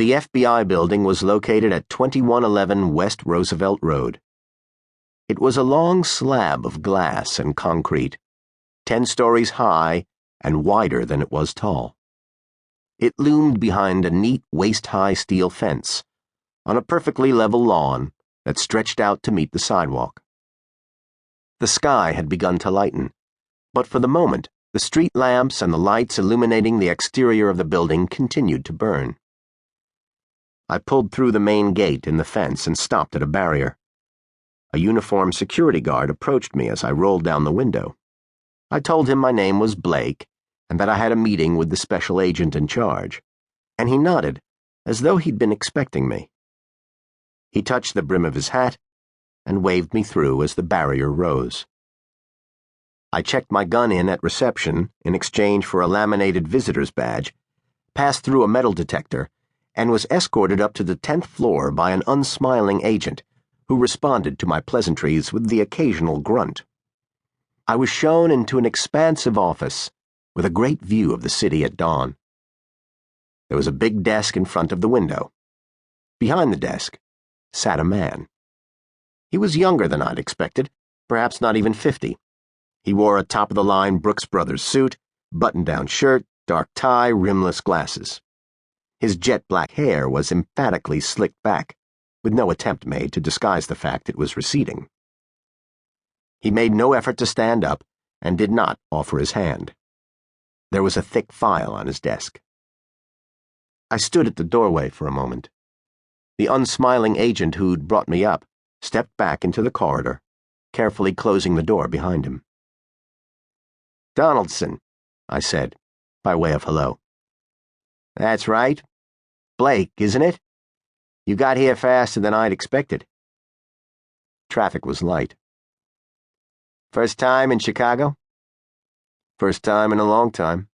The FBI building was located at 2111 West Roosevelt Road. It was a long slab of glass and concrete, 10 stories high and wider than it was tall. It loomed behind a neat waist-high steel fence on a perfectly level lawn that stretched out to meet the sidewalk. The sky had begun to lighten, but for the moment, the street lamps and the lights illuminating the exterior of the building continued to burn. I pulled through the main gate in the fence and stopped at a barrier. A uniformed security guard approached me as I rolled down the window. I told him my name was Blake and that I had a meeting with the special agent in charge, and he nodded as though he'd been expecting me. He touched the brim of his hat and waved me through as the barrier rose. I checked my gun in at reception in exchange for a laminated visitor's badge, passed through a metal detector, and was escorted up to the 10th floor by an unsmiling agent who responded to my pleasantries with the occasional grunt. I was shown into an expansive office with a great view of the city at dawn. There was a big desk in front of the window. Behind the desk sat a man. He was younger than I'd expected, perhaps not even 50. He wore a top-of-the-line Brooks Brothers suit, button-down shirt, dark tie, rimless glasses. His jet-black hair was emphatically slicked back, with no attempt made to disguise the fact it was receding. He made no effort to stand up and did not offer his hand. There was a thick file on his desk. I stood at the doorway for a moment. The unsmiling agent who'd brought me up stepped back into the corridor, carefully closing the door behind him. "Donaldson," I said, by way of hello. "That's right. Blake, isn't it? You got here faster than I'd expected." Traffic was light. "First time in Chicago?" "First time in a long time."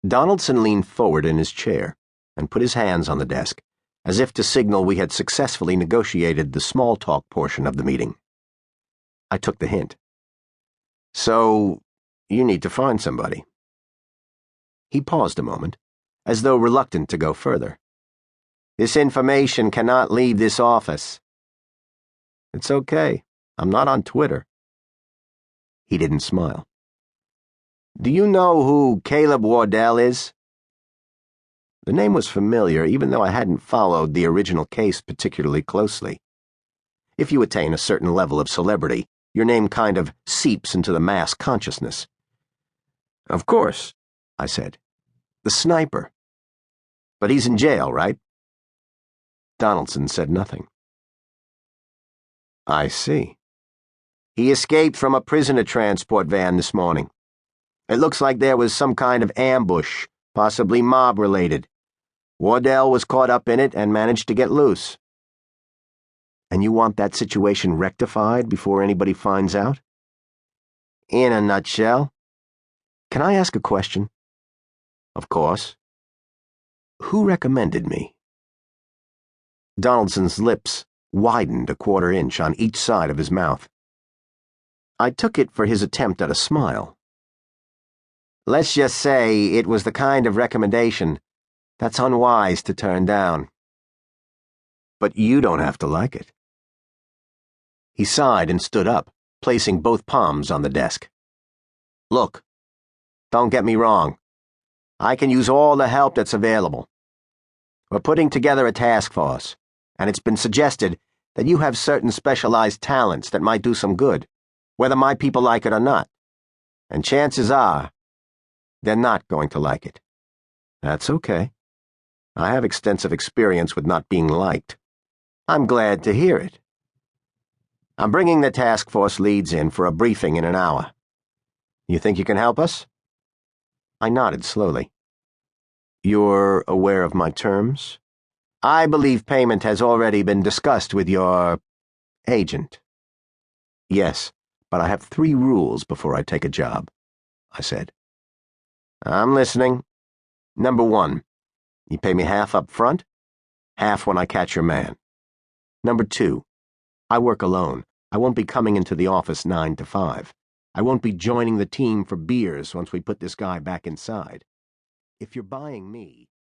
Donaldson leaned forward in his chair and put his hands on the desk, as if to signal we had successfully negotiated the small talk portion of the meeting. I took the hint. "So, you need to find somebody." He paused a moment, as though reluctant to go further. "This information cannot leave this office." "It's okay. I'm not on Twitter." He didn't smile. "Do you know who Caleb Wardell is?" The name was familiar, even though I hadn't followed the original case particularly closely. If you attain a certain level of celebrity, your name kind of seeps into the mass consciousness. "Of course," I said. "The sniper. But he's in jail, right?" Donaldson said nothing. "I see. He escaped from a prisoner transport van this morning. It looks like there was some kind of ambush, possibly mob-related. Wardell was caught up in it and managed to get loose." "And you want that situation rectified before anybody finds out?" "In a nutshell." "Can I ask a question?" "Of course." "Who recommended me?" Donaldson's lips widened a quarter inch on each side of his mouth. I took it for his attempt at a smile. "Let's just say it was the kind of recommendation that's unwise to turn down." "But you don't have to like it." He sighed and stood up, placing both palms on the desk. "Look, don't get me wrong. I can use all the help that's available. We're putting together a task force, and it's been suggested that you have certain specialized talents that might do some good, whether my people like it or not. And chances are, they're not going to like it." "That's okay. I have extensive experience with not being liked." "I'm glad to hear it. I'm bringing the task force leads in for a briefing in an hour. You think you can help us?" I nodded slowly. "You're aware of my terms?" "I believe payment has already been discussed with your agent." "Yes, but I have 3 rules before I take a job," I said. "I'm listening. Number 1, you pay me half up front, half when I catch your man. Number 2, I work alone. I won't be coming into the office 9 to 5. I won't be joining the team for beers once we put this guy back inside. If you're buying me..."